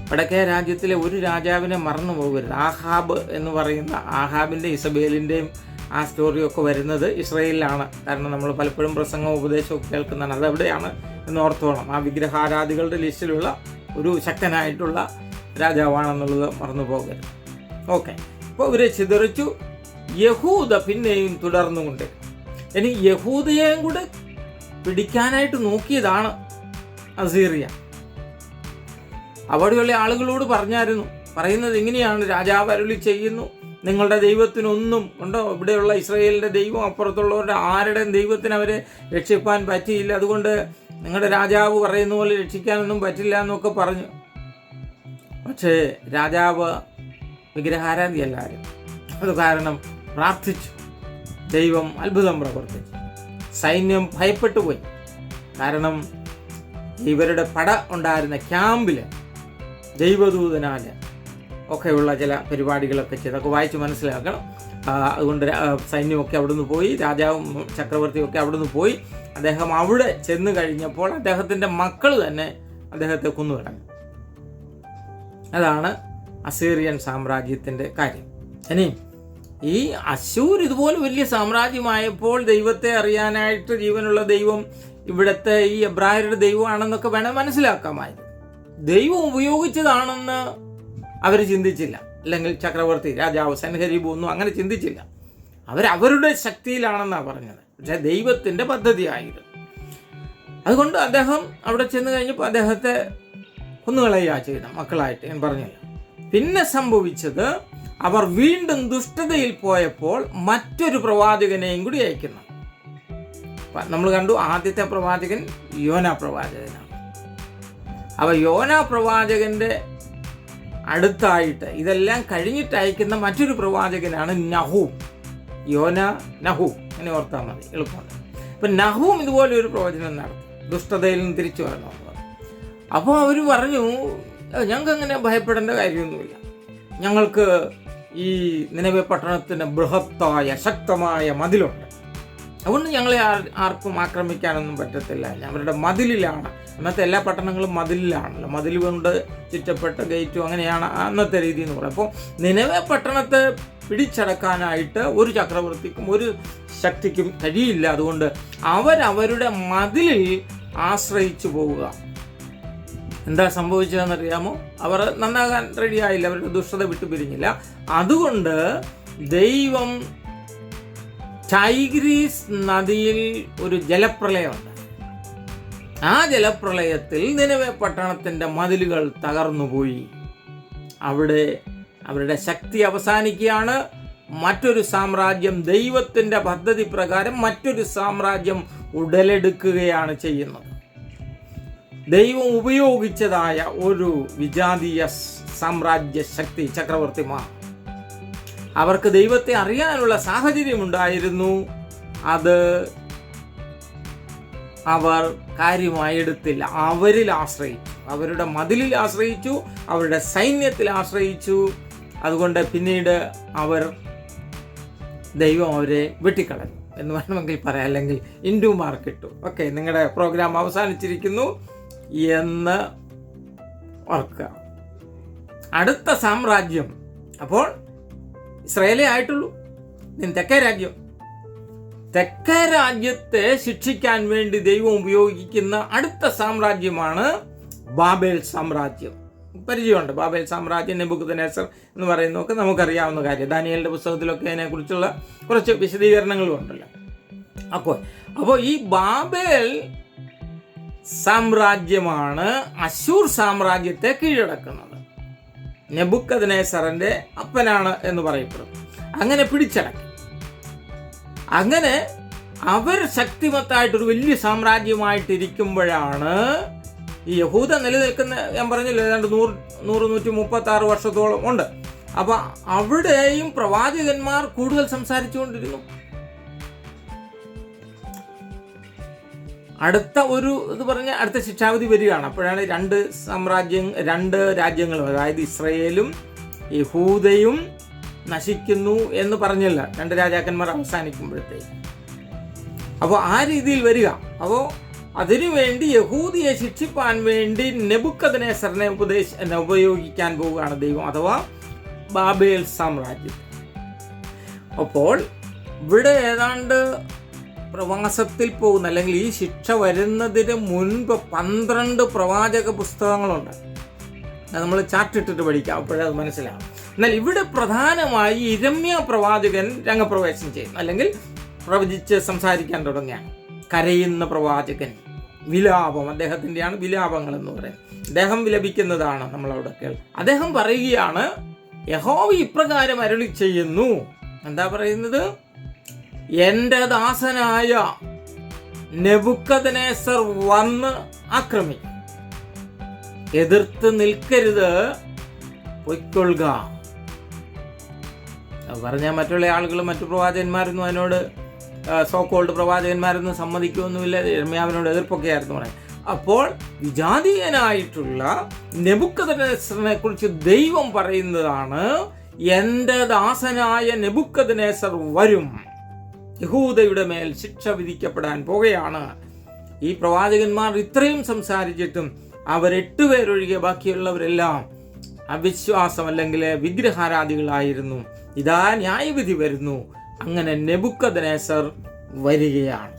വടക്കേ രാജ്യത്തിലെ ഒരു രാജാവിനെ മറന്നു പോകരുത്. ആഹാബ് എന്ന് പറയുന്ന ആഹാബിൻ്റെ ഇസബേലിൻ്റെയും ആ സ്റ്റോറിയൊക്കെ വരുന്നത് ഇസ്രയേലിലാണ്. കാരണം നമ്മൾ പലപ്പോഴും പ്രസംഗവും ഉപദേശവും കേൾക്കുന്നതാണ്. അതെവിടെയാണ് എന്ന് ഓർത്തോണം. ആ വിഗ്രഹാരാധികളുടെ ലിസ്റ്റിലുള്ള ഒരു ശക്തനായിട്ടുള്ള രാജാവാണെന്നുള്ളത് മറന്നു പോകരുത്. ഓക്കെ, അപ്പോൾ ഇവരെ ചിതറിച്ചു. യഹൂദ പിന്നെയും തുടർന്നുകൊണ്ട് ഇനി യഹൂദയെയും കൂടെ പിടിക്കാനായിട്ട് നോക്കിയതാണ് അസീറിയ. അവിടെയുള്ള ആളുകളോട് പറയുന്നത് ഇങ്ങനെയാണ്: രാജാവ് അരുളി ചെയ്യുന്നു, നിങ്ങളുടെ ദൈവത്തിനൊന്നും ഉണ്ടോ? ഇവിടെയുള്ള ഇസ്രായേലിൻ്റെ ദൈവം അപ്പുറത്തുള്ളവരുടെ ആരുടെയും ദൈവത്തിന് അവരെ രക്ഷിക്കാൻ പറ്റിയില്ല. അതുകൊണ്ട് നിങ്ങളുടെ രാജാവ് പറയുന്ന പോലെ രക്ഷിക്കാനൊന്നും പറ്റില്ല എന്നൊക്കെ പറഞ്ഞു. പക്ഷേ രാജാവ് വിഗ്രഹാരാധിയല്ലായിരുന്നു. അത് കാരണം പ്രാർത്ഥിച്ചു. ദൈവം അത്ഭുതം പ്രവർത്തിച്ചു. സൈന്യം ഭയപ്പെട്ടു പോയി. കാരണം ഇവരുടെ പട ഉണ്ടായിരുന്ന ക്യാമ്പിൽ ദൈവദൂതനാൽ ഒക്കെയുള്ള ചില പരിപാടികളൊക്കെ ചെയ്തൊക്കെ വായിച്ച് മനസ്സിലാക്കണം. അതുകൊണ്ട് സൈന്യമൊക്കെ അവിടുന്ന് പോയി, രാജാവും ചക്രവർത്തിയൊക്കെ അവിടുന്ന് പോയി. അദ്ദേഹം അവിടെ ചെന്ന് കഴിഞ്ഞപ്പോൾ അദ്ദേഹത്തിൻ്റെ മക്കൾ തന്നെ അദ്ദേഹത്തെ കൊന്നുകളഞ്ഞു. അതാണ് അസീറിയൻ സാമ്രാജ്യത്തിൻ്റെ കാര്യം. ഇനി ഈ അശൂർ ഇതുപോലെ വലിയ സാമ്രാജ്യമായപ്പോൾ ദൈവത്തെ അറിയാനായിട്ട് ജീവനുള്ള ദൈവം ഇവിടുത്തെ ഈ എബ്രായരുടെ ദൈവമാണെന്നൊക്കെ വേണം മനസ്സിലാക്കാമായിരുന്നു. ദൈവം ഉപയോഗിച്ചതാണെന്ന് അവർ ചിന്തിച്ചില്ല. അല്ലെങ്കിൽ ചക്രവർത്തി, രാജാവ്, സൻഹരീബ് ഒന്നും അങ്ങനെ ചിന്തിച്ചില്ല. അവരവരുടെ ശക്തിയിലാണെന്നാണ് പറഞ്ഞത്. പക്ഷേ ദൈവത്തിൻ്റെ പദ്ധതിയായിരുന്നു. അതുകൊണ്ട് അദ്ദേഹം അവിടെ ചെന്ന് കഴിഞ്ഞപ്പോൾ അദ്ദേഹത്തെ കൊന്നുകളയുക ചെയ്ത മക്കളായിട്ട് ഞാൻ പറഞ്ഞില്ല. പിന്നെ സംഭവിച്ചത്, അവർ വീണ്ടും ദുഷ്ടതയിൽ പോയപ്പോൾ മറ്റൊരു പ്രവാചകനെയും കൂടി അയക്കുന്നു. നമ്മൾ കണ്ടു, ആദ്യത്തെ പ്രവാചകൻ യോന പ്രവാചകനാണ്. അപ്പോൾ യോന പ്രവാചകന്റെ അടുത്തായിട്ട് ഇതെല്ലാം കഴിഞ്ഞിട്ട് അയക്കുന്ന മറ്റൊരു പ്രവാചകനാണ് നഹൂം. യോന നഹൂം, അങ്ങനെ ഓർത്താൽ മതി, എളുപ്പമാണ്. അപ്പം നഹൂം ഇതുപോലെ ഒരു പ്രവചനം നടത്തി, ദുഷ്ടതയിൽ നിന്ന് തിരിച്ചു വരണമെന്ന് പറഞ്ഞു. അപ്പോൾ അവർ പറഞ്ഞു, ഞങ്ങൾക്ക് അങ്ങനെ ഭയപ്പെടേണ്ട കാര്യമൊന്നുമില്ല. ഞങ്ങൾക്ക് ഈ നിനവെ പട്ടണത്തിന് ബൃഹത്തായ ശക്തമായ മതിലുണ്ട്. അതുകൊണ്ട് ഞങ്ങളെ ആർക്കും ആക്രമിക്കാനൊന്നും പറ്റത്തില്ല. അവരുടെ മതിലിലാണ്. അന്നത്തെ എല്ലാ പട്ടണങ്ങളും മതിലിലാണല്ലോ. മതിൽ കൊണ്ട് ചുറ്റപ്പെട്ട ഗേറ്റും അങ്ങനെയാണ് അന്നത്തെ രീതി എന്ന് പറയുന്നത്. അപ്പോൾ നിനവെ പട്ടണത്തെ പിടിച്ചടക്കാനായിട്ട് ഒരു ചക്രവർത്തിക്കും ഒരു ശക്തിക്കും കഴിയില്ല. അതുകൊണ്ട് അവരവരുടെ മതിലിൽ ആശ്രയിച്ചു പോവുക. എന്താ സംഭവിച്ചതെന്നറിയാമോ? അവർ നന്നാകാൻ റെഡിയായില്ല. അവരുടെ ദുഷ്ടത വിട്ടുപിരിഞ്ഞില്ല. അതുകൊണ്ട് ദൈവം ടൈഗ്രീസ് നദിയിൽ ഒരു ജലപ്രളയമുണ്ട്. ആ ജലപ്രളയത്തിൽ നിനവെ പട്ടണത്തിൻ്റെ മതിലുകൾ തകർന്നുപോയി. അവിടെ അവരുടെ ശക്തി അവസാനിക്കുകയാണ്. മറ്റൊരു സാമ്രാജ്യം, ദൈവത്തിൻ്റെ പദ്ധതി പ്രകാരം മറ്റൊരു സാമ്രാജ്യം ഉടലെടുക്കുകയാണ് ചെയ്യുന്നത്. ദൈവം ഉപയോഗിച്ചതായ ഒരു വിജാതീയ സാമ്രാജ്യ ശക്തി, ചക്രവർത്തിമാർ. അവർക്ക് ദൈവത്തെ അറിയാനുള്ള സാഹചര്യമുണ്ടായിരുന്നു. അത് അവർ കാര്യമായി എടുത്തില്ല. അവരിൽ ആശ്രയിച്ചു, അവരുടെ മതിലിൽ ആശ്രയിച്ചു, അവരുടെ സൈന്യത്തിൽ ആശ്രയിച്ചു. അതുകൊണ്ട് പിന്നീട് ദൈവം അവരെ വെട്ടിക്കളഞ്ഞു എന്ന് വേണമെങ്കിൽ പറയാം, അല്ലെങ്കിൽ ഇൻഡു മാർക്കിട്ടു. ഓക്കെ, നിങ്ങളുടെ പ്രോഗ്രാം അവസാനിച്ചിരിക്കുന്നു എന്ന് ഓർക്കുക. അടുത്ത സാമ്രാജ്യം അപ്പോൾ ഇസ്രായേലേ ആയിട്ടുള്ളൂ. തെക്കേ രാജ്യത്തെ ശിക്ഷിക്കാൻ വേണ്ടി ദൈവം ഉപയോഗിക്കുന്ന അടുത്ത സാമ്രാജ്യമാണ് ബാബേൽ സാമ്രാജ്യം. പരിചയമുണ്ട് ബാബേൽ സാമ്രാജ്യം, നെബൂഖദ്നേസർ എന്ന് പറയുന്നതൊക്കെ നമുക്കറിയാവുന്ന കാര്യം. ദാനിയേലിന്റെ പുസ്തകത്തിലൊക്കെ അതിനെക്കുറിച്ചുള്ള കുറച്ച് വിശദീകരണങ്ങളും ഉണ്ടല്ലോ. അപ്പോൾ ഈ ബാബേൽ സാമ്രാജ്യമാണ് അശൂർ സാമ്രാജ്യത്തെ കീഴടക്കുന്നത്. നെബൂഖദ്നേസറിന്റെ അപ്പനാണ് എന്ന് പറയപ്പെടും. അങ്ങനെ പിടിച്ചടക്കി. അങ്ങനെ അവർ ശക്തിമത്തായിട്ടൊരു വലിയ സാമ്രാജ്യമായിട്ടിരിക്കുമ്പോഴാണ് ഈ യഹൂദ നിലനിൽക്കുന്ന, ഞാൻ പറഞ്ഞില്ല, ഏതാണ്ട് 136 വർഷത്തോളം ഉണ്ട്. അപ്പൊ അവിടെയും പ്രവാചകന്മാർ കൂടുതൽ സംസാരിച്ചുകൊണ്ടിരുന്നു. അടുത്ത ശിക്ഷാവിധി വരികയാണ്. അപ്പോഴാണ് രണ്ട് രാജ്യങ്ങളും, അതായത് ഇസ്രയേലും യഹൂദയും നശിക്കുന്നു എന്ന് പറഞ്ഞില്ല, 2 രാജാക്കന്മാർ അവസാനിക്കുമ്പോഴത്തേക്ക്. അപ്പോൾ ആ രീതിയിൽ വരിക. അപ്പോൾ അതിനുവേണ്ടി യഹൂദിയെ ശിക്ഷിപ്പാൻ വേണ്ടി നെബൂഖദ്നേസറിനെ ഉപയോഗിക്കാൻ പോവുകയാണ് ദൈവം, അഥവാ ബാബേൽ സാമ്രാജ്യം. അപ്പോൾ ഇവിടെ ഏതാണ്ട് പ്രവാസത്തിൽ പോകുന്ന, അല്ലെങ്കിൽ ഈ ശിക്ഷ വരുന്നതിന് മുൻപ് 12 പ്രവാചക പുസ്തകങ്ങളുണ്ട്. നമ്മൾ ചാർട്ടിട്ടിട്ട് പഠിക്കാം, അപ്പോഴത് മനസ്സിലാവും. എന്നാൽ ഇവിടെ പ്രധാനമായി യിരെമ്യാ പ്രവാചകൻ രംഗപ്രവേശം ചെയ്യുന്നു, അല്ലെങ്കിൽ പ്രവചിച്ച് സംസാരിക്കാൻ തുടങ്ങിയാണ്. കരയുന്ന പ്രവാചകൻ, വിലാപം, അദ്ദേഹത്തിൻ്റെയാണ് വിലാപങ്ങൾ എന്ന് പറയുന്നത്. അദ്ദേഹം വിലപിക്കുന്നതാണ് നമ്മളവിടെ കേൾക്കുന്നത്. അദ്ദേഹം പറയുകയാണ്, യഹോവ ഇപ്രകാരം അരുളി ചെയ്യുന്നു. എന്താ പറയുന്നത്? എൻ്റെ ദാസനായ നെബൂഖദ്നേസർ വന്ന് ആക്രമിക്കും, എതിർത്ത് നിൽക്കരുത്, പൊയ്ക്കൊള്ളുക. പറഞ്ഞാൽ മറ്റുള്ള ആളുകളും മറ്റു പ്രവാചകന്മാരൊന്നും അതിനോട്, സോക്കോൾഡ് പ്രവാചകന്മാരൊന്നും സമ്മതിക്കുമൊന്നുമില്ല. യിരെമ്യാവിനോട് എതിർപ്പൊക്കെ ആയിരുന്നു പറയുന്നത്. അപ്പോൾ വിജാതീയനായിട്ടുള്ള നെബൂഖദ്നേസറിനെ കുറിച്ച് ദൈവം പറയുന്നതാണ്, എൻ്റെ ദാസനായ നെബൂഖദ്നേസർ വരും, യഹൂദയുടെ മേൽ ശിക്ഷ വിധിക്കപ്പെടാൻ പോകുകയാണ്. ഈ പ്രവാചകന്മാർ ഇത്രയും സംസാരിച്ചിട്ടും അവർ 8 പേരൊഴികെ ബാക്കിയുള്ളവരെല്ലാം അവിശ്വാസം അല്ലെങ്കിൽ വിഗ്രഹാരാധികളായിരുന്നു. ഇതാ ന്യായവിധി വരുന്നു. അങ്ങനെ നെബൂഖദ്നേസർ വരികയാണ്.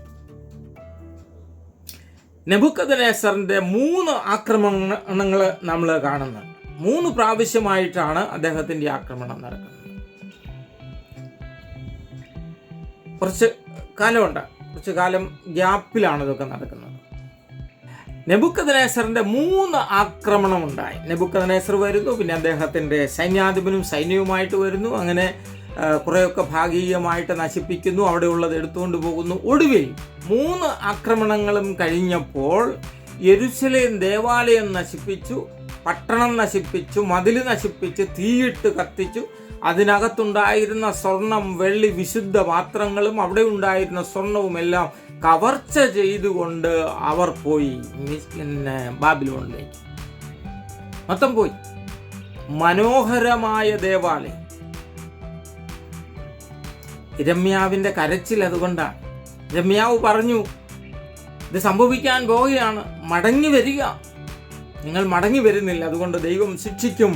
നെബൂഖദ്നേസറിന്റെ 3 ആക്രമണങ്ങൾ നമ്മൾ കാണുന്നത്. 3 പ്രാവശ്യമായിട്ടാണ് അദ്ദേഹത്തിന്റെ ആക്രമണം നടക്കുന്നത്. കുറച്ച് കാലം ഗ്യാപ്പിലാണ് ഇതൊക്കെ നടക്കുന്നത്. നെബൂഖദ്നേസറിന്റെ 3 ആക്രമണം ഉണ്ടായി. നെബൂഖദ്നേസർ വരുന്നു, പിന്നെ അദ്ദേഹത്തിന്റെ സൈന്യാധിപനും സൈന്യവുമായിട്ട് വരുന്നു. അങ്ങനെ കുറേയൊക്കെ ഭാഗികമായിട്ട് നശിപ്പിക്കുന്നു, അവിടെ ഉള്ളത് എടുത്തുകൊണ്ട് പോകുന്നു. ഒടുവിൽ 3 ആക്രമണങ്ങളും കഴിഞ്ഞപ്പോൾ യെരുശലേം ദേവാലയം നശിപ്പിച്ചു, പട്ടണം നശിപ്പിച്ചു, മതിൽ നശിപ്പിച്ച്, തീയിട്ട് കത്തിച്ചു. അതിനകത്തുണ്ടായിരുന്ന സ്വർണം, വെള്ളി, വിശുദ്ധ പാത്രങ്ങളും അവിടെ ഉണ്ടായിരുന്ന സ്വർണവും എല്ലാം കവർച്ച ചെയ്തുകൊണ്ട് അവർ പോയി ബാബിലോണിലേക്ക്. മൊത്തം പോയി. മനോഹരമായ ദേവാലയം. യിരെമ്യാവിന്റെ കരച്ചിൽ അതുകൊണ്ടാണ്. യിരെമ്യാവ് പറഞ്ഞു, ഇത് സംഭവിക്കാൻ പോവുകയാണ്, മടങ്ങി വരിക. നിങ്ങൾ മടങ്ങി വരുന്നില്ല, അതുകൊണ്ട് ദൈവം ശിക്ഷിക്കും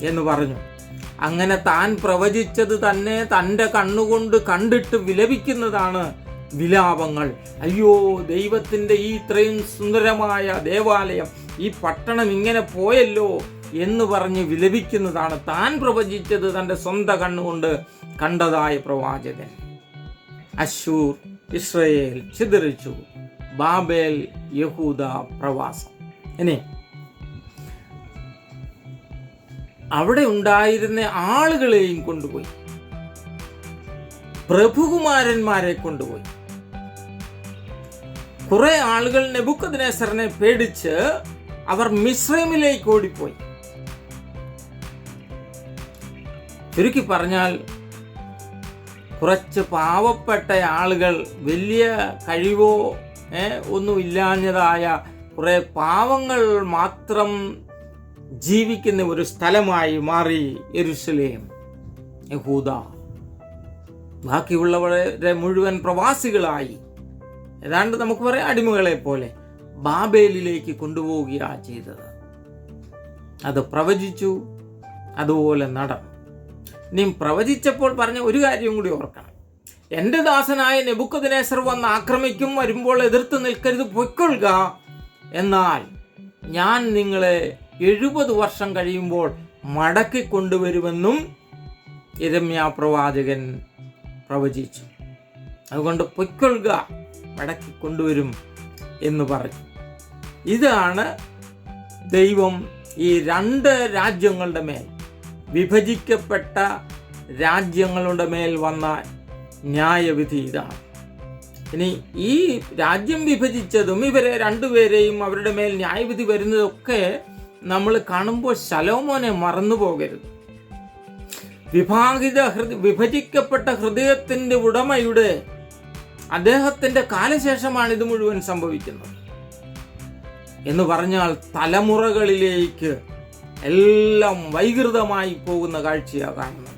എന്ന് പറഞ്ഞു. അങ്ങനെ താൻ പ്രവചിച്ചത് തന്നെ തൻ്റെ കണ്ണുകൊണ്ട് കണ്ടിട്ട് വിലപിക്കുന്നതാണ് വിലാപങ്ങൾ. അയ്യോ, ദൈവത്തിൻ്റെ ഈ ഇത്രയും സുന്ദരമായ ദേവാലയം, ഈ പട്ടണം ഇങ്ങനെ പോയല്ലോ എന്ന് പറഞ്ഞ് വിലപിക്കുന്നതാണ്. താൻ പ്രവചിച്ചത് തൻ്റെ സ്വന്തം കണ്ണുകൊണ്ട് കണ്ടതായ പ്രവാചകൻ. അശ്ശൂർ ഇസ്രായേൽ ചിതറിച്ചു, ബാബേൽ യഹൂദ പ്രവാസം. ഇനി അവിടെ ഉണ്ടായിരുന്ന ആളുകളെയും കൊണ്ടുപോയി, പ്രഭുകുമാരന്മാരെ കൊണ്ടുപോയി. കുറെ ആളുകൾ നെബൂഖദ്നേസറിനെ പേടിച്ച് അവർ മിസ്രൈമിലേക്ക് ഓടിപ്പോയി. ചുരുക്കി പറഞ്ഞാൽ, കുറച്ച് പാവപ്പെട്ട ആളുകൾ, വലിയ കഴിവോ ഒന്നുമില്ലാഞ്ഞതായ കുറെ പാവങ്ങൾ മാത്രം ജീവിക്കുന്ന ഒരു സ്ഥലമായി മാറി യെരുശലേം, യഹൂദ. ബാക്കിയുള്ളവരെ മുഴുവൻ പ്രവാസികളായി, ഏതാണ്ട് നമുക്ക് പറയാം അടിമകളെ പോലെ ബാബേലിലേക്ക് കൊണ്ടുപോവുകയാണ് ചെയ്തത്. അത് പ്രവചിച്ചു, അതുപോലെ നടന്നു. ഇനി പ്രവചിച്ചപ്പോൾ പറഞ്ഞ ഒരു കാര്യം കൂടി ഓർക്കണം. എൻ്റെ ദാസനായ നെബൂഖദ്നേസർ വന്ന് ആക്രമിക്കും, വരുമ്പോൾ എതിർത്ത് നിൽക്കരുത്, പൊയ്ക്കൊള്ളുക. എന്നാൽ ഞാൻ നിങ്ങളെ 70 വർഷം കഴിയുമ്പോൾ മടക്കി കൊണ്ടുവരുമെന്നും യിരെമ്യാ പ്രവാചകൻ പ്രവചിച്ചു. അതുകൊണ്ട് പൊയ്ക്കൊള്ളുക, മടക്കി കൊണ്ടുവരും എന്ന് പറഞ്ഞു. ഇതാണ് ദൈവം ഈ 2 രാജ്യങ്ങളുടെ മേൽ, വിഭജിക്കപ്പെട്ട രാജ്യങ്ങളുടെ മേൽ വന്ന ന്യായവിധി ഇതാണ്. ഇനി ഈ രാജ്യം വിഭജിച്ചതും ഇവരെ 2 പേരെയും അവരുടെ മേൽ ന്യായവിധി വരുന്നതൊക്കെ നമ്മൾ കാണുമ്പോൾ ശലോമോനെ മറന്നു പോകരുത്. വിഭജിക്കപ്പെട്ട ഹൃദയത്തിന്റെ ഉടമയുടെ അദ്ദേഹത്തിന്റെ കാലശേഷമാണ് ഇത് മുഴുവൻ സംഭവിക്കുന്നത്. എന്ന് പറഞ്ഞാൽ തലമുറകളിലേക്ക് എല്ലാം വൈകൃതമായി പോകുന്ന കാഴ്ചയാണ് കാണുന്നത്.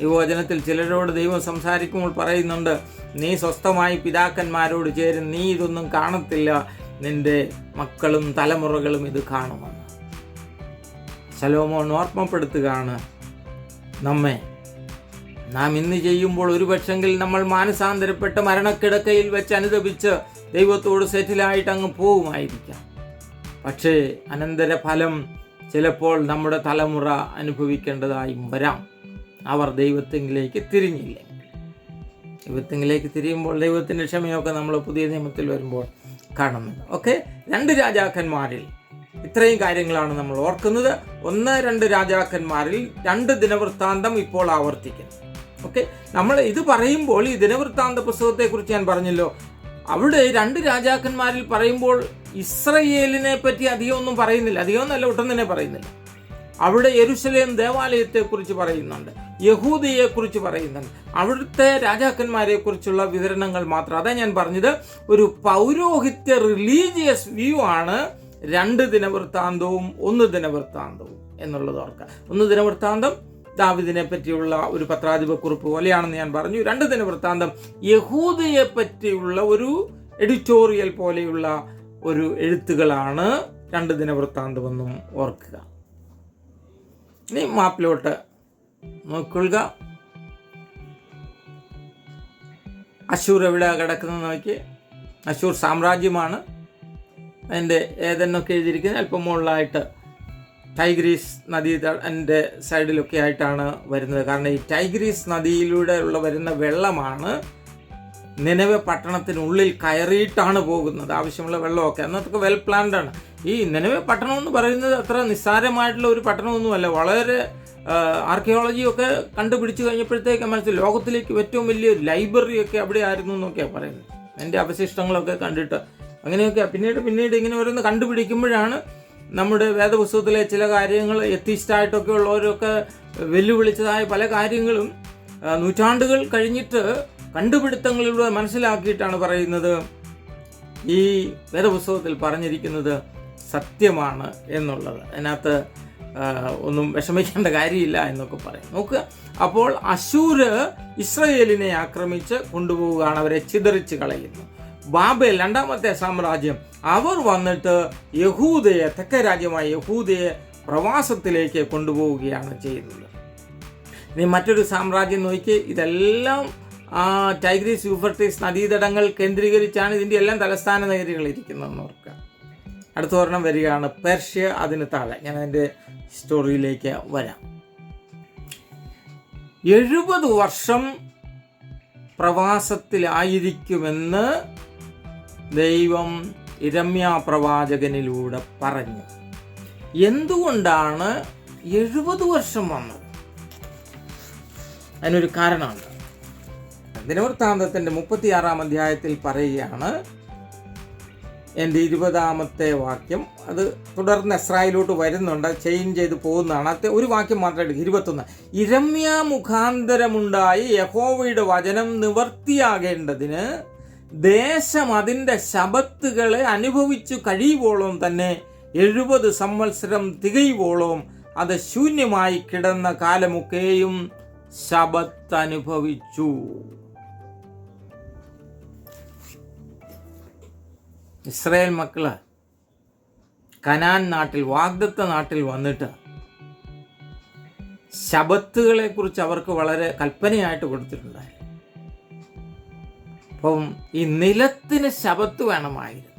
ഈ വചനത്തിൽ ചിലരോട് ദൈവം സംസാരിക്കുമ്പോൾ പറയുന്നുണ്ട്, നീ സ്വസ്ഥമായി പിതാക്കന്മാരോട് ചേരും, നീ ഇതൊന്നും കാണത്തില്ല, നിന്റെ മക്കളും തലമുറകളും ഇത് കാണുമെന്ന്. ശലോമോൻ ഓർമ്മപ്പെടുത്തുകയാണ് നമ്മെ. നാം ഇന്ന് ചെയ്യുമ്പോൾ ഒരു പക്ഷെങ്കിൽ നമ്മൾ മാനസാന്തരപ്പെട്ട് മരണക്കിടക്കയിൽ വെച്ച് അനുദപിച്ച് ദൈവത്തോട് സെറ്റിലായിട്ട് അങ്ങ് പോകുമായിരിക്കാം. പക്ഷേ അനന്തരഫലം ചിലപ്പോൾ നമ്മുടെ തലമുറ അനുഭവിക്കേണ്ടതായും വരാം. അവർ ദൈവത്തിലേക്ക് തിരിഞ്ഞില്ല. ദൈവത്തിലേക്ക് തിരിയുമ്പോൾ ദൈവത്തിൻ്റെ ക്ഷമയൊക്കെ നമ്മൾ പുതിയ നിയമത്തിൽ വരുമ്പോൾ കാണുന്നുണ്ട്. ഓക്കെ, 2 രാജാക്കന്മാരിൽ ഇത്രയും കാര്യങ്ങളാണ് നമ്മൾ ഓർക്കുന്നത്. 1-2 രാജാക്കന്മാരിൽ 2 ദിനവൃത്താന്തം ഇപ്പോൾ ആവർത്തിക്കുന്നു. ഓക്കെ, നമ്മൾ ഇത് പറയുമ്പോൾ ഈ ദിനവൃത്താന്ത പുസ്തകത്തെക്കുറിച്ച് ഞാൻ പറഞ്ഞല്ലോ, അവിടെ 2 രാജാക്കന്മാരിൽ പറയുമ്പോൾ ഇസ്രയേലിനെ പറ്റി അധികം ഒന്നും പറയുന്നില്ല. അധികം നല്ല ഒട്ടും തന്നെ പറയുന്നില്ല. അവിടെ യെരുശലേം ദേവാലയത്തെക്കുറിച്ച് പറയുന്നുണ്ട്, യഹൂദയെക്കുറിച്ച് പറയുന്നുണ്ട്, അവിടുത്തെ രാജാക്കന്മാരെ കുറിച്ചുള്ള വിവരണങ്ങൾ മാത്രം. അതാ ഞാൻ പറഞ്ഞത്, ഒരു പൗരോഹിത്യ റിലീജിയസ് വ്യൂ ആണ് 2 ദിനവൃത്താന്തവും 1 ദിനവൃത്താന്തവും എന്നുള്ളത് ഓർക്കുക. 1 ദിനവൃത്താന്തം ദാവീദിനെ പറ്റിയുള്ള ഒരു പത്രാധിപക്കുറിപ്പ് പോലെയാണെന്ന് ഞാൻ പറഞ്ഞു. 2 ദിനവൃത്താന്തം യഹൂദയെ പറ്റിയുള്ള ഒരു എഡിറ്റോറിയൽ പോലെയുള്ള ഒരു എഴുത്തുകളാണ് 2 ദിനവൃത്താന്തമെന്നും ഓർക്കുക. ഇനി മാപ്പിലോട്ട് നോക്കുക. അശൂർ എവിടെ കിടക്കുന്നത് നോക്കി. അശൂർ സാമ്രാജ്യമാണ്. അതിൻ്റെ ഏതെന്നൊക്കെ എഴുതിയിരിക്കുന്നത് അല്പം മുകളിലായിട്ട് ടൈഗ്രീസ് നദി എൻ്റെ സൈഡിലൊക്കെ ആയിട്ടാണ് വരുന്നത്. കാരണം ഈ ടൈഗ്രീസ് നദിയിലൂടെ വരുന്ന വെള്ളമാണ് നിനവെ പട്ടണത്തിനുള്ളിൽ കയറിയിട്ടാണ് പോകുന്നത്. ആവശ്യമുള്ള വെള്ളമൊക്കെ അന്നൊക്കെ വെൽ പ്ലാൻഡ് ആണ്. ഈ നിനവെ പട്ടണം എന്ന് പറയുന്നത് അത്ര നിസ്സാരമായിട്ടുള്ള ഒരു പട്ടണമൊന്നുമല്ല. വളരെ ആർക്കിയോളജിയൊക്കെ കണ്ടുപിടിച്ച് കഴിഞ്ഞപ്പോഴത്തേക്ക് മനസ്സിൽ ലോകത്തിലേക്ക് ഏറ്റവും വലിയ ലൈബ്രറിയൊക്കെ അവിടെ ആയിരുന്നു എന്നൊക്കെയാണ് പറയുന്നത്. എൻ്റെ അവശിഷ്ടങ്ങളൊക്കെ കണ്ടിട്ട് അങ്ങനെയൊക്കെ പിന്നീട് ഇങ്ങനെ ഓരോന്ന് കണ്ടുപിടിക്കുമ്പോഴാണ് നമ്മുടെ വേദപുസ്തകത്തിലെ ചില കാര്യങ്ങൾ എത്തിസ്റ്റായിട്ടൊക്കെ ഉള്ളവരൊക്കെ വെല്ലുവിളിച്ചതായ പല കാര്യങ്ങളും നൂറ്റാണ്ടുകൾ കഴിഞ്ഞിട്ട് കണ്ടുപിടുത്തങ്ങളിലൂടെ മനസ്സിലാക്കിയിട്ടാണ് പറയുന്നത് ഈ വേദപുസ്തകത്തിൽ പറഞ്ഞിരിക്കുന്നത് സത്യമാണ് എന്നുള്ളത്. അതിനകത്ത് ഒന്നും വിഷമിക്കേണ്ട കാര്യമില്ല എന്നൊക്കെ പറയും. നോക്കുക, അപ്പോൾ അശൂര് ഇസ്രയേലിനെ ആക്രമിച്ച് കൊണ്ടുപോവുകയാണ്, അവരെ ചിതറിച്ച് കളയുന്നു. ബാബേൽ 2ാമത്തെ സാമ്രാജ്യം അവർ വന്നിട്ട് യഹൂദയെ, തെക്കേ രാജ്യമായ യഹൂദയെ പ്രവാസത്തിലേക്ക് കൊണ്ടുപോവുകയാണ് ചെയ്യുന്നത്. ഇനി മറ്റൊരു സാമ്രാജ്യം നോക്കി. ഇതെല്ലാം ടൈഗ്രീസ് യൂഫ്രട്ടീസ് നദീതടങ്ങൾ കേന്ദ്രീകരിച്ചാണ് ഇതിൻ്റെ എല്ലാം തലസ്ഥാന നഗരികൾ ഇരിക്കുന്നതെന്ന് ഓർക്കുക. അടുത്ത ഒരെണ്ണം വരികയാണ് പേർഷ്യ, അതിന് താഴെ. ഞാൻ അതിൻ്റെ സ്റ്റോറിയിലേക്ക് വരാം. 70 വർഷം പ്രവാസത്തിലായിരിക്കുമെന്ന് ദൈവം യിരെമ്യാ പ്രവാചകനിലൂടെ പറഞ്ഞു. എന്തുകൊണ്ടാണ് 70 വർഷം വന്നത്? അതിനൊരു കാരണമുണ്ട്. ദിനവൃത്താന്തത്തിൻ്റെ 36-ാം അധ്യായത്തിൽ പറയുകയാണ്, എൻ്റെ 20-ാമത്തെ വാക്യം. അത് തുടർന്ന് എസ്രായിലോട്ട് വരുന്നുണ്ട്, ചേഞ്ച് ചെയ്ത് പോകുന്നതാണ്. അത് ഒരു വാക്യം മാത്രം എടുക്കുക. 21. യിരെമ്യാ മുഖാന്തരമുണ്ടായി യഹോവയുടെ വചനം നിവർത്തിയാകേണ്ടതിന് ദേശം അതിൻ്റെ ശബത്തുകളെ അനുഭവിച്ചു കഴിയുവോളം തന്നെ 70 സംവത്സരം തികയുവോളം അത് ശൂന്യമായി കിടന്ന കാലമൊക്കെയും ശബത്ത് അനുഭവിച്ചു. ഇസ്രായേൽ മക്കള് കനാൻ നാട്ടിൽ, വാഗ്ദത്ത നാട്ടിൽ വന്നിട്ട് ശബത്തുകളെ കുറിച്ച് അവർക്ക് വളരെ കൽപ്പനയായിട്ട് കൊടുത്തിട്ടുണ്ടായിരുന്നു. അപ്പം ഈ നിലത്തിന് ശബത്ത് വേണമായിരുന്നു,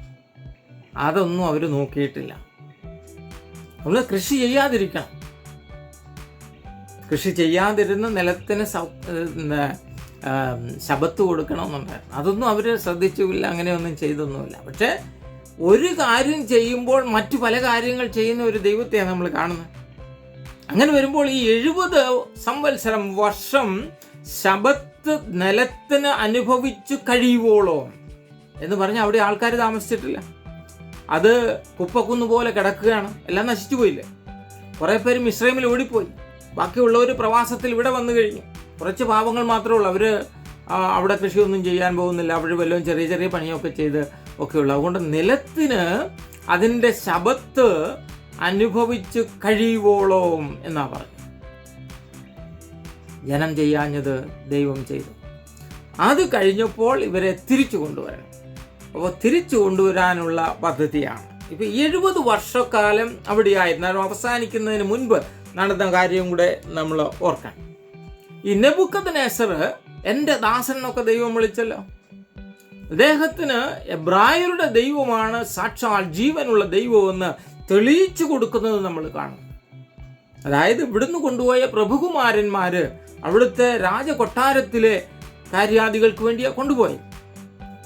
അതൊന്നും അവർ നോക്കിയിട്ടില്ല. നമ്മൾ കൃഷി ചെയ്യാതിരിക്കണം. കൃഷി ചെയ്യാതിരുന്ന് നിലത്തിന് ശബത്ത് കൊടുക്കണമെന്നുണ്ടായിരുന്നു. അതൊന്നും അവർ ശ്രദ്ധിച്ചില്ല, അങ്ങനെയൊന്നും ചെയ്തൊന്നുമില്ല. പക്ഷേ ഒരു കാര്യം ചെയ്യുമ്പോൾ മറ്റു പല കാര്യങ്ങൾ ചെയ്യുന്ന ഒരു ദൈവത്തെയാണ് നമ്മൾ കാണുന്നത്. അങ്ങനെ വരുമ്പോൾ ഈ 70 സംവത്സരം വർഷം ശബത്ത് നിലത്തിന് അനുഭവിച്ചു കഴിയുവോളോ എന്ന് പറഞ്ഞാൽ അവിടെ ആൾക്കാർ താമസിച്ചിട്ടില്ല. അത് കുപ്പക്കുന്ന് പോലെ കിടക്കുകയാണ്. എല്ലാം നശിച്ചു പോയില്ലേ. കുറേ പേര് മിസ്രൈമിൽ ഓടിപ്പോയി. ബാക്കിയുള്ളവർ പ്രവാസത്തിൽ ഇവിടെ വന്നു കഴിഞ്ഞു. കുറച്ച് പാവങ്ങൾ മാത്രമേ ഉള്ളൂ. അവർ അവിടെ കൃഷിയൊന്നും ചെയ്യാൻ പോകുന്നില്ല. അവർ വല്ലതും ചെറിയ ചെറിയ പണിയൊക്കെ ചെയ്ത് ഒക്കെയുള്ളൂ. അതുകൊണ്ട് നിലത്തിന് അതിൻ്റെ ശബത്ത് അനുഭവിച്ച് കഴിയുവോളം എന്നാ പറഞ്ഞു. ജനം ചെയ്യാഞ്ഞത് ദൈവം ചെയ്തു. അത് കഴിഞ്ഞപ്പോൾ ഇവരെ തിരിച്ചു കൊണ്ടുവരണം. അപ്പോൾ തിരിച്ചു കൊണ്ടുവരാനുള്ള പദ്ധതിയാണ്. ഇപ്പം 70 വർഷക്കാലം അവിടെയായിരുന്നു. അവസാനിക്കുന്നതിന് മുൻപ് നടന്ന കാര്യം കൂടെ നമ്മൾ ഓർക്കണം. ഈ നെബൂഖദ്നേസർ എൻ്റെ ദാസൻ എന്നൊക്കെ ദൈവം വിളിച്ചല്ലോ. അദ്ദേഹത്തിന് എബ്രായരുടെ ദൈവമാണ് സാക്ഷാൽ ജീവനുള്ള ദൈവമെന്ന് തെളിയിച്ചു കൊടുക്കുന്നത് നമ്മൾ കാണും. അതായത് ഇവിടുന്ന് കൊണ്ടുപോയ പ്രഭുകുമാരന്മാർ അവിടുത്തെ രാജകൊട്ടാരത്തിലെ കാര്യാദികൾക്ക് വേണ്ടിയാണ് കൊണ്ടുപോയി.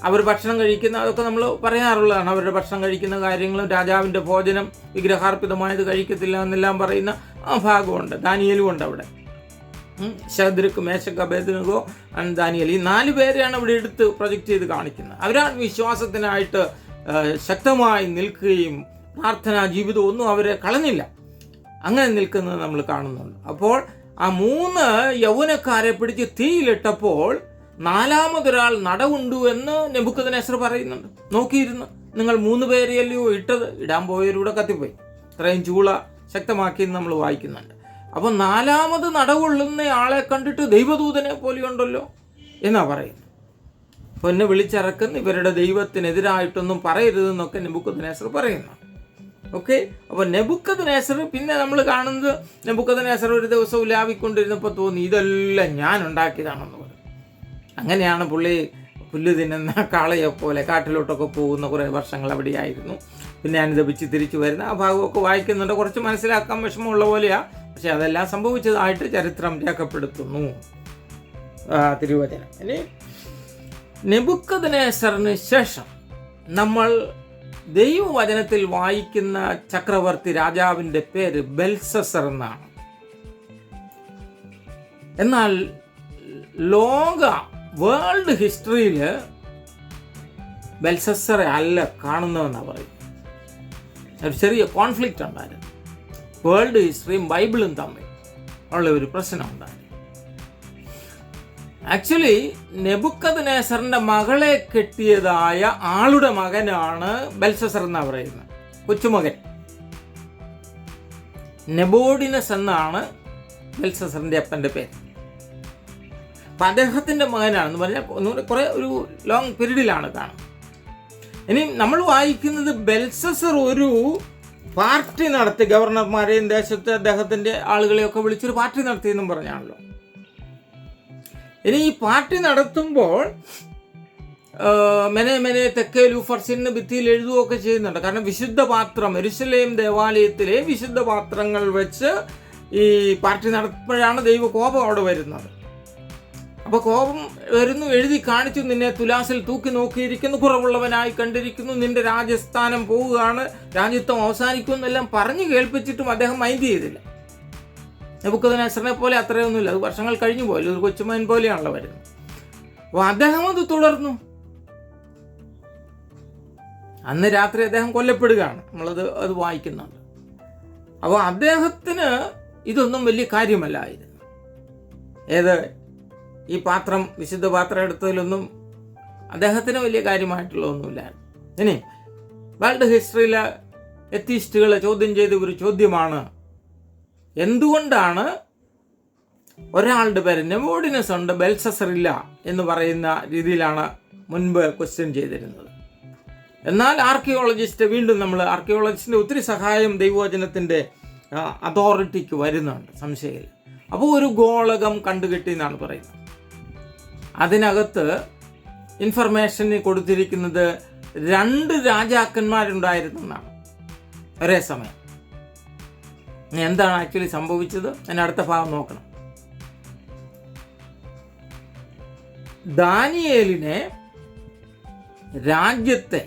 അവർ ഭക്ഷണം കഴിക്കുന്ന, അതൊക്കെ നമ്മൾ പറയാറുള്ളതാണ്, അവരുടെ ഭക്ഷണം കഴിക്കുന്ന കാര്യങ്ങളും രാജാവിൻ്റെ ഭോജനം വിഗ്രഹാർപ്പിതമായത് കഴിക്കത്തില്ല എന്നെല്ലാം പറയുന്ന ആ ഭാഗമുണ്ട്. ദാനിയേലും ഉണ്ട് അവിടെ. ശദ്രക്ക്, മേശക്ക്, അബേദ്നെഗോ, ദാനിയേൽ, ഈ 4 പേരെയാണ് ഇവിടെ എടുത്ത് പ്രൊജക്റ്റ് ചെയ്ത് കാണിക്കുന്നത്. അവരാണ് വിശ്വാസത്തിനായിട്ട് ശക്തമായി നിൽക്കുകയും പ്രാർത്ഥനാ ജീവിതം ഒന്നും അവരെ കളഞ്ഞില്ല. അങ്ങനെ നിൽക്കുന്നത് നമ്മൾ കാണുന്നുണ്ട്. അപ്പോൾ ആ 3 യൗവനക്കാരെ പിടിച്ച് തീയിലിട്ടപ്പോൾ 4മതൊരാൾ നടവുണ്ടു എന്ന് നെബൂഖദ്നേസർ പറയുന്നുണ്ട്. നോക്കിയിരുന്നു, നിങ്ങൾ 3 പേരെയല്ലയോ ഇട്ടത്, ഇടാൻ പോയവരൂടെ കത്തിപ്പോയി. ഇത്രയും ചൂള ശക്തമാക്കിയെന്ന് നമ്മൾ വായിക്കുന്നുണ്ട്. അപ്പോൾ 4മത് നടകൊള്ളുന്ന ആളെ കണ്ടിട്ട് ദൈവദൂതനെ പോലെയുണ്ടല്ലോ എന്നാ പറയുന്നത്. അപ്പോൾ എന്നെ വിളിച്ചിറക്കുന്ന ഇവരുടെ ദൈവത്തിനെതിരായിട്ടൊന്നും പറയരുതെന്നൊക്കെ നെബൂഖദ്നേസർ പറയുന്നു. ഓക്കെ, അപ്പോൾ നെബൂഖദ്നേസർ, പിന്നെ നമ്മൾ കാണുന്നത് നെബൂഖദ്നേസർ ഒരു ദിവസം ഉലാവിക്കൊണ്ടിരുന്നപ്പോൾ തോന്നി ഇതെല്ലാം ഞാൻ ഉണ്ടാക്കിയതാണെന്ന് പറഞ്ഞു. അങ്ങനെയാണ് പുള്ളി പുല്ല് തിന്നുന്ന കാളയെപ്പോലെ കാട്ടിലോട്ടൊക്കെ പോകുന്ന കുറേ വർഷങ്ങൾ അവിടെയായിരുന്നു. പിന്നെ അനുദപിച്ച് തിരിച്ചു വരുന്ന ആ ഭാഗമൊക്കെ വായിക്കുന്നുണ്ട്. കുറച്ച് മനസ്സിലാക്കാൻ വിഷമമുള്ള പോലെയാണ്, പക്ഷെ അതെല്ലാം സംഭവിച്ചതായിട്ട് ചരിത്രം രേഖപ്പെടുത്തുന്നു തിരുവചനം. ഇനി നെബൂഖദ്നേസറിന് ശേഷം നമ്മൾ ദൈവവചനത്തിൽ വായിക്കുന്ന ചക്രവർത്തി രാജാവിൻ്റെ പേര് ബെൽസസർ എന്നാണ്. എന്നാൽ വേൾഡ് ഹിസ്റ്ററിയിൽ ബെൽസസറെ അല്ല കാണുന്നതെന്നാണ് പറയുന്നത്. ഒരു ചെറിയ കോൺഫ്ലിക്റ്റ് ഉണ്ടായിരുന്നു. വേൾഡ് ഹിസ്റ്ററിയും ബൈബിളും തമ്മിൽ ഉള്ള ഒരു പ്രശ്നം ഉണ്ടായിരുന്നു. ആക്ച്വലി നെബൂഖദ്നേസറിന്റെ മകളെ കെട്ടിയതായ ആളുടെ മകനാണ് ബെൽസസർ എന്നാ പറയുന്നത്, കൊച്ചുമകൻ. നെബോഡിനസ് എന്നാണ് ബെൽസസറിന്റെ അപ്പന്റെ പേര്. അപ്പം അദ്ദേഹത്തിന്റെ മകനാണെന്ന് പറഞ്ഞാൽ ഒന്നുകൂടെ കുറെ ഒരു ലോങ് പീരീഡിലാണ് കാണുന്നത്. ഇനി നമ്മൾ വായിക്കുന്നത് ബെൽസസർ ഒരു പാർട്ടി നടത്തി, ഗവർണർമാരെയും ദേശത്തെ അദ്ദേഹത്തിന്റെ ആളുകളെയൊക്കെ വിളിച്ചൊരു പാർട്ടി നടത്തിയെന്നും പറഞ്ഞാണല്ലോ. ഇനി ഈ പാർട്ടി നടത്തുമ്പോൾ മെനെ തെക്കേലു ഫർസിന് ഭിത്തിയിൽ എഴുതുകയൊക്കെ ചെയ്യുന്നുണ്ട്. കാരണം വിശുദ്ധ പാത്രം, യെരുശലേം ദേവാലയത്തിലെ വിശുദ്ധ പാത്രങ്ങൾ വെച്ച് ഈ പാർട്ടി നടത്തുമ്പോഴാണ് ദൈവ കോപം അവിടെ വരുന്നത്. അപ്പോൾ കോപം വരുന്നു, എഴുതി കാണിച്ചു, നിന്നെ തുലാസിൽ തൂക്കി നോക്കിയിരിക്കുന്നു, കുറവുള്ളവനായി കണ്ടിരിക്കുന്നു, നിന്റെ രാജസ്ഥാനം പോവുകയാണ്, രാജ്യത്വം അവസാനിക്കുമെന്നെല്ലാം പറഞ്ഞു കേൾപ്പിച്ചിട്ടും അദ്ദേഹം മൈൻഡ് ചെയ്തില്ല. നെബൂഖദ്നേസറിനെ പോലെ അത്രയൊന്നുമില്ല, അത് വർഷങ്ങൾ കഴിഞ്ഞു പോയല്ലോ, ഒരു കൊച്ചുമകൻ പോലെയാണല്ലോ വരുന്നത്. അപ്പോൾ അദ്ദേഹം അത് തുടർന്നു. അന്ന് രാത്രി അദ്ദേഹം കൊല്ലപ്പെടുകയാണ്, അത് വായിക്കുന്നുണ്ട്. അപ്പോൾ അദ്ദേഹത്തിന് ഇതൊന്നും വലിയ കാര്യമല്ലായിരുന്നു. ഏത് ഈ പാത്രം, വിശുദ്ധ പാത്രം എടുത്തതിലൊന്നും അദ്ദേഹത്തിന് വലിയ കാര്യമായിട്ടുള്ള ഒന്നുമില്ലായിരുന്നു. ഇനി വേൾഡ് ഹിസ്റ്ററിയിലെ എത്തിയിസ്റ്റുകളെ ചോദ്യം ചെയ്ത ഒരു ചോദ്യമാണ്, എന്തുകൊണ്ടാണ് ഒരാളുടെ പേര് നെബൂഖദ്നേസർ ഉണ്ട്, ബെൽസസർ ഇല്ല എന്ന് പറയുന്ന രീതിയിലാണ് മുൻപ് ക്വസ്റ്റ്യൻ ചെയ്തിരുന്നത്. എന്നാൽ ആർക്കിയോളജിസ്റ്റിൻ്റെ ഒത്തിരി സഹായം ദൈവവചനത്തിൻ്റെ അതോറിറ്റിക്ക് വരുന്നുണ്ട്, സംശയമില്ല. അപ്പോൾ ഒരു ഗോളകം കണ്ടുകെട്ടി എന്നാണ് പറയുന്നത്. അതിനകത്ത് ഇൻഫർമേഷന് കൊടുത്തിരിക്കുന്നത് 2 രാജാക്കന്മാരുണ്ടായിരുന്നെന്നാണ് ഒരേ സമയം. എന്താണ് ആക്ച്വലി സംഭവിച്ചത്? അതിന് അടുത്ത ഭാഗം നോക്കണം. ദാനിയേലിനെ രാജ്യത്തെ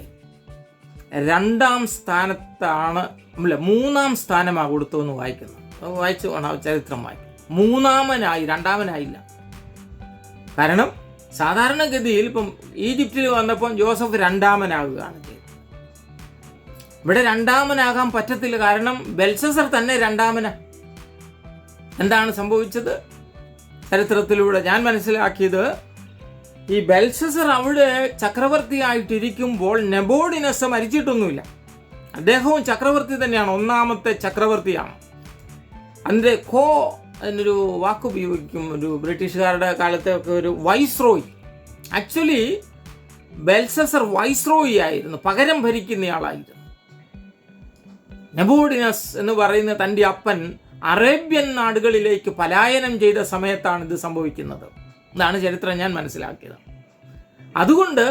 2ാം സ്ഥാനത്താണ്, 3ാം സ്ഥാനമാണ് കൊടുത്തതെന്ന് വായിക്കുന്നത്. വായിച്ചു വേണം ചരിത്രം വായിക്കും. 3ാമനായി, 2ാമനായില്ല. കാരണം സാധാരണഗതിയിൽ ഇപ്പം ഈജിപ്തിൽ വന്നപ്പോൾ ജോസഫ് 2ാമനാകുകയാണ് ചെയ്തത്. ഇവിടെ 2ാമനാകാൻ പറ്റത്തില്ല, കാരണം ബെൽസസർ തന്നെ 2ാമനാ. എന്താണ് സംഭവിച്ചത്? ചരിത്രത്തിലൂടെ ഞാൻ മനസ്സിലാക്കിയത്, ഈ ബെൽസസർ അവിടെ ചക്രവർത്തിയായിട്ടിരിക്കുമ്പോൾ നെബൂഖദ്നേസർ മരിച്ചിട്ടൊന്നുമില്ല. അദ്ദേഹവും ചക്രവർത്തി തന്നെയാണ്, 1ാമത്തെ ചക്രവർത്തിയാണ്. അതിൻ്റെ അതിനൊരു വാക്കുപയോഗിക്കും, ഒരു ബ്രിട്ടീഷുകാരുടെ കാലത്തൊക്കെ ഒരു വൈസ്രോയി. ആക്ച്വലി ബെൽസസർ വൈസ്രോയി ആയിരുന്നു, പകരം ഭരിക്കുന്നയാളായിരുന്നു. നെബൂഖദ്നേസർ എന്ന് പറയുന്ന തൻ്റെ അപ്പൻ അറേബ്യൻ നാടുകളിലേക്ക് പലായനം ചെയ്ത സമയത്താണ് ഇത് സംഭവിക്കുന്നത്. ഇതാണ് ചരിത്രം ഞാൻ മനസ്സിലാക്കിയത്. അതുകൊണ്ട്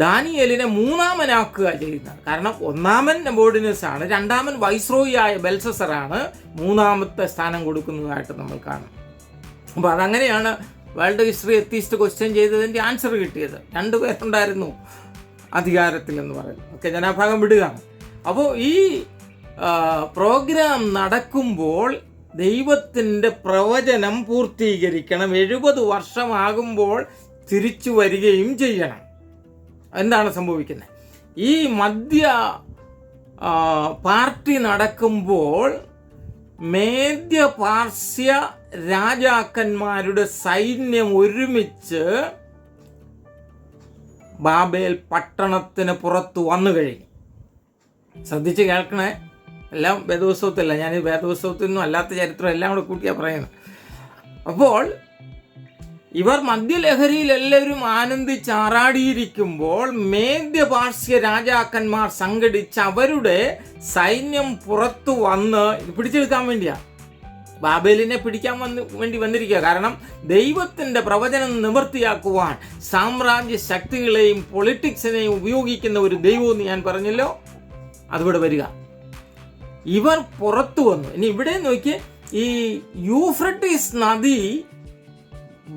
ദാനിയേലിനെ മൂന്നാമനാക്കുക ചെയ്യുന്നത്. കാരണം ഒന്നാമൻ നെബൂഖദ്നേസർ ആണ്, രണ്ടാമൻ വൈസ്രോയി ആയ ബെൽസസറാണ്, മൂന്നാമത്തെ സ്ഥാനം കൊടുക്കുന്നതായിട്ട് നമ്മൾ കാണും. അപ്പോൾ അതങ്ങനെയാണ് വേൾഡ് ഹിസ്റ്ററി എത്തിസ്റ്റ് ക്വസ്റ്റ്യൻ ചെയ്തതിൻ്റെ ആൻസർ കിട്ടിയത്. 2 പേരുണ്ടായിരുന്നു അധികാരത്തിൽ എന്ന് പറയുന്നത്. ഓക്കെ, ഞാൻ ആ ഭാഗം വിടുകയാണ്. അപ്പോൾ ഈ പ്രോഗ്രാം നടക്കുമ്പോൾ ദൈവത്തിൻ്റെ പ്രവചനം പൂർത്തീകരിക്കണം. 70 വർഷമാകുമ്പോൾ തിരിച്ചു വരികയും ചെയ്യണം. എന്താണ് സംഭവിക്കുന്നത്? ഈ മധ്യ പാർട്ടി നടക്കുമ്പോൾ മേദ്യ പാർസ്യ രാജാക്കന്മാരുടെ സൈന്യം ഒരുമിച്ച് ബാബേൽ പട്ടണത്തിന് പുറത്ത് വന്നു കഴിഞ്ഞു. ശ്രദ്ധിച്ച് കേൾക്കണേ, എല്ലാം വേദപുസ്തകത്തില്ല, ഞാൻ വേദപുസ്തകത്തിൽ നിന്നും അല്ലാത്ത ചരിത്രം എല്ലാം കൂടെ കൂട്ടിയാണ് പറയുന്നത്. അപ്പോൾ ഇവർ മദ്യലഹരിയിൽ എല്ലാവരും ആനന്ദിച്ചാറാടിയിരിക്കുമ്പോൾ മേദ്യപാർശ്യ രാജാക്കന്മാർ സംഘടിച്ച് അവരുടെ സൈന്യം പുറത്തു വന്ന് പിടിച്ചെടുക്കാൻ വേണ്ടിയാണ്, ബാബേലിനെ പിടിക്കാൻ വേണ്ടി വന്നിരിക്കുക. കാരണം ദൈവത്തിൻ്റെ പ്രവചനം നിവൃത്തിയാക്കുവാൻ സാമ്രാജ്യ ശക്തികളെയും പൊളിറ്റിക്സിനെയും ഉപയോഗിക്കുന്ന ഒരു ദൈവമെന്ന് ഞാൻ പറഞ്ഞല്ലോ, അതിവിടെ വരിക. ഇവർ പുറത്തു വന്നു. ഇനി ഇവിടെ നോക്കിയേ, ഈ യൂഫ്രട്ടീസ് നദി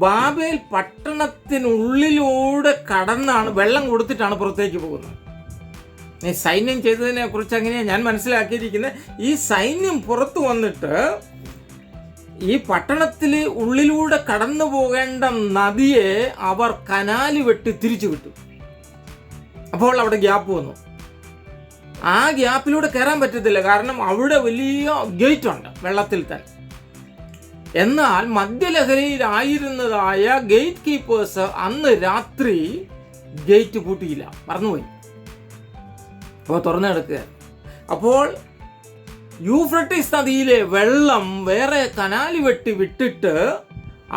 ബാബേൽ പട്ടണത്തിനുള്ളിലൂടെ കടന്നാണ്, വെള്ളം കൊടുത്തിട്ടാണ് പുറത്തേക്ക് പോകുന്നത്. ഈ സൈന്യം ചെയ്തതിനെ കുറിച്ച് അങ്ങനെയാണ് ഞാൻ മനസ്സിലാക്കിയിരിക്കുന്നത്. ഈ സൈന്യം പുറത്തു വന്നിട്ട് ഈ പട്ടണത്തിൽ ഉള്ളിലൂടെ കടന്നു പോകേണ്ട നദിയെ അവർ കനാല് വെട്ടി തിരിച്ചു വിട്ടു. അപ്പോൾ അവിടെ ഗ്യാപ്പ് വന്നു. ആ ഗ്യാപ്പിലൂടെ കയറാൻ പറ്റത്തില്ല, കാരണം അവിടെ വലിയ ഗേറ്റ് ഉണ്ട് വെള്ളത്തിൽ തന്നെ. എന്നാൽ മദ്യലഹരിയിലായിരുന്നതായ ഗേറ്റ് കീപ്പേഴ്സ് അന്ന് രാത്രി ഗേറ്റ് പൂട്ടിയില്ല, മറന്നുപോയി. അപ്പോൾ തുറന്നു കിടക്കുക. അപ്പോൾ യൂഫ്രട്ടീസ് നദിയിലെ വെള്ളം വേറെ കനാലി വെട്ടി വിട്ടിട്ട്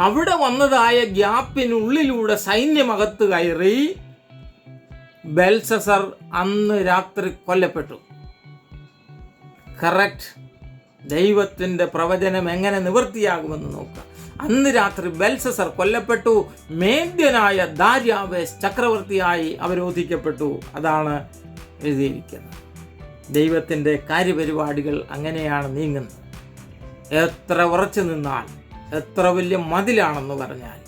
അവിടെ വന്നതായ ഗ്യാപ്പിനുള്ളിലൂടെ സൈന്യമകത്ത് കയറി ബെൽസസർ അന്ന് രാത്രി കൊല്ലപ്പെട്ടു. കറക്റ്റ്. ദൈവത്തിൻ്റെ പ്രവചനം എങ്ങനെ നിവൃത്തിയാകുമെന്ന് നോക്കുക. അന്ന് രാത്രി ബെൽസസർ കൊല്ലപ്പെട്ടു. മേദ്യനായ ദാര്യാവേസ് ചക്രവർത്തിയായി അവരോധിക്കപ്പെട്ടു. അതാണ് എഴുതിയിരിക്കുന്നത്. ദൈവത്തിൻ്റെ കാര്യപരിപാടികൾ അങ്ങനെയാണ് നീങ്ങുന്നത്. എത്ര ഉറച്ചു നിന്നാൽ, എത്ര വലിയ മതിലാണെന്ന് പറഞ്ഞാൽ,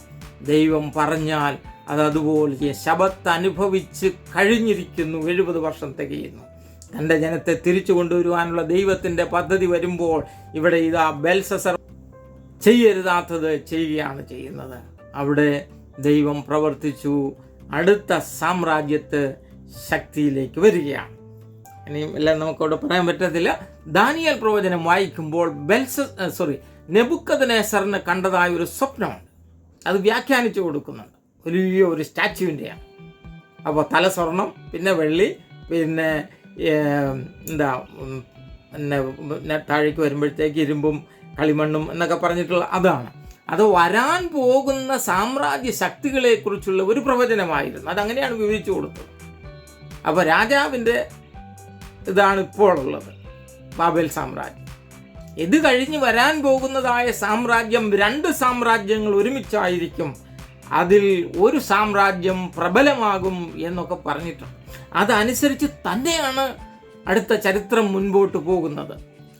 ദൈവം പറഞ്ഞാൽ അതുപോലെ ശബത്ത് അനുഭവിച്ച് കഴിഞ്ഞിരിക്കുന്നു. 70 വർഷം തികയുന്നു. തൻ്റെ ജനത്തെ തിരിച്ചു കൊണ്ടുവരുവാനുള്ള ദൈവത്തിൻ്റെ പദ്ധതി വരുമ്പോൾ ഇവിടെ ഇതാ ബെൽസസർ ചെയ്യരുതാത്തത് ചെയ്യുകയാണ് ചെയ്യുന്നത്. അവിടെ ദൈവം പ്രവർത്തിച്ചു. അടുത്ത സാമ്രാജ്യത്ത് ശക്തിയിലേക്ക് വരികയാണ്. ഇനിയും എല്ലാം നമുക്കവിടെ പറയാൻ പറ്റത്തില്ല. ദാനിയേൽ പ്രവചനം വായിക്കുമ്പോൾ നെബൂഖദ്നേസറിന് കണ്ടതായ ഒരു സ്വപ്നമുണ്ട്. അത് വ്യാഖ്യാനിച്ചു കൊടുക്കുന്നുണ്ട്. വലിയ ഒരു സ്റ്റാച്യുവിൻ്റെയാണ്. അപ്പോൾ തല സ്വർണം, പിന്നെ വെള്ളി, പിന്നെ താഴേക്ക് വരുമ്പോഴത്തേക്ക് ഇരുമ്പും കളിമണ്ണും എന്നൊക്കെ പറഞ്ഞിട്ടുള്ള അതാണ്. അത് വരാൻ പോകുന്ന സാമ്രാജ്യ ശക്തികളെക്കുറിച്ചുള്ള ഒരു പ്രവചനമായിരുന്നു. അതങ്ങനെയാണ് വിവരിച്ചു കൊടുത്തത്. അപ്പോൾ രാജാവിൻ്റെ ഇതാണ് ഇപ്പോൾ ഉള്ളത്, ബാബേൽ സാമ്രാജ്യം. ഇത് കഴിഞ്ഞ് വരാൻ പോകുന്നതായ സാമ്രാജ്യം 2 സാമ്രാജ്യങ്ങൾ ഒരുമിച്ചായിരിക്കും. അതിൽ ഒരു സാമ്രാജ്യം പ്രബലമാകും എന്നൊക്കെ പറഞ്ഞിട്ടുണ്ട്. അതനുസരിച്ച് തന്നെയാണ് അടുത്ത ചരിത്രം മുൻപോട്ട് പോകുന്നത്.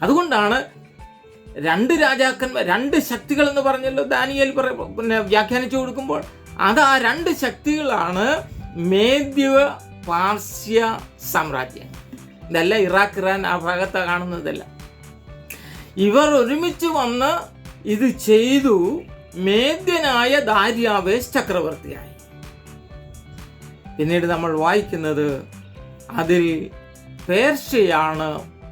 അതുകൊണ്ടാണ് 2 രാജാക്കന്മാർ, 2 ശക്തികൾ എന്ന് പറഞ്ഞല്ലോ ദാനിയേൽ വ്യാഖ്യാനിച്ചു കൊടുക്കുമ്പോൾ. അത് ആ 2 ശക്തികളാണ് മേദ്യ പാർസ്യ സാമ്രാജ്യം. ഇതല്ല ഇറാഖ്, ഇറാൻ ആ ഭാഗത്താണ് കാണുന്നതല്ല. ഇവർ ഒരുമിച്ച് വന്ന് ഇത് ചെയ്തു. മേദ്യനായ ദാര്യാവേസ് ചക്രവർത്തിയായി. പിന്നീട് നമ്മൾ വായിക്കുന്നത് അതിൽ പേർഷ്യയാണ്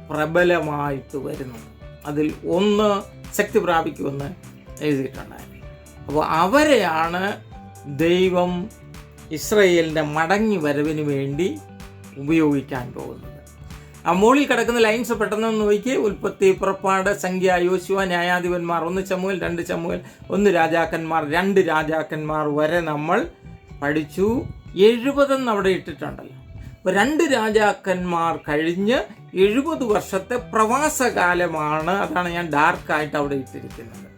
പ്രബലമായിട്ട് വരുന്നത്. അതിൽ 1 ശക്തി പ്രാപിക്കുമെന്ന് എഴുതിയിട്ടുണ്ടായിരുന്നു. അപ്പോൾ അവരെയാണ് ദൈവം ഇസ്രയേലിൻ്റെ മടങ്ങി വരവിന് വേണ്ടി ഉപയോഗിക്കാൻ പോകുന്നത്. ആ മുകളിൽ കിടക്കുന്ന ലൈൻസ് പെട്ടെന്ന് നോക്കി. ഉൽപ്പത്തി, പുറപ്പാട്, സംഖ്യ, യോശുവ, ന്യായാധിപന്മാർ, 1 ശമൂവേൽ, 2 ശമൂവേൽ, 1 രാജാക്കന്മാർ, 2 രാജാക്കന്മാർ വരെ നമ്മൾ പഠിച്ചു. 70 അവിടെ ഇട്ടിട്ടുണ്ടല്ലോ. അപ്പോൾ 2 രാജാക്കന്മാർ കഴിഞ്ഞ് 70 വർഷത്തെ പ്രവാസകാലമാണ്. അതാണ് ഞാൻ ഡാർക്കായിട്ട് അവിടെ ഇട്ടിരിക്കുന്നത്.